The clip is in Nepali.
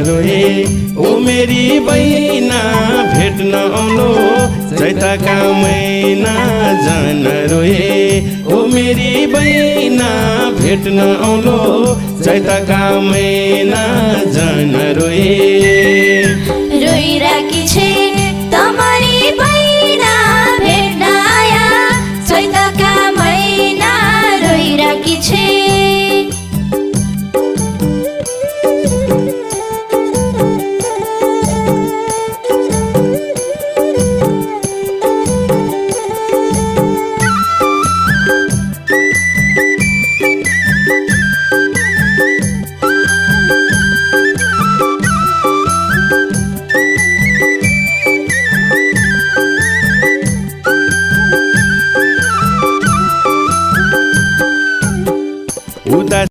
रोए ओ मेरी बहिना भेट्न आउलो चैतका महिना जान रोए ओ मेरी बहिना भेट्न आउलो चैतका महिना जान रोए रोइराकी छे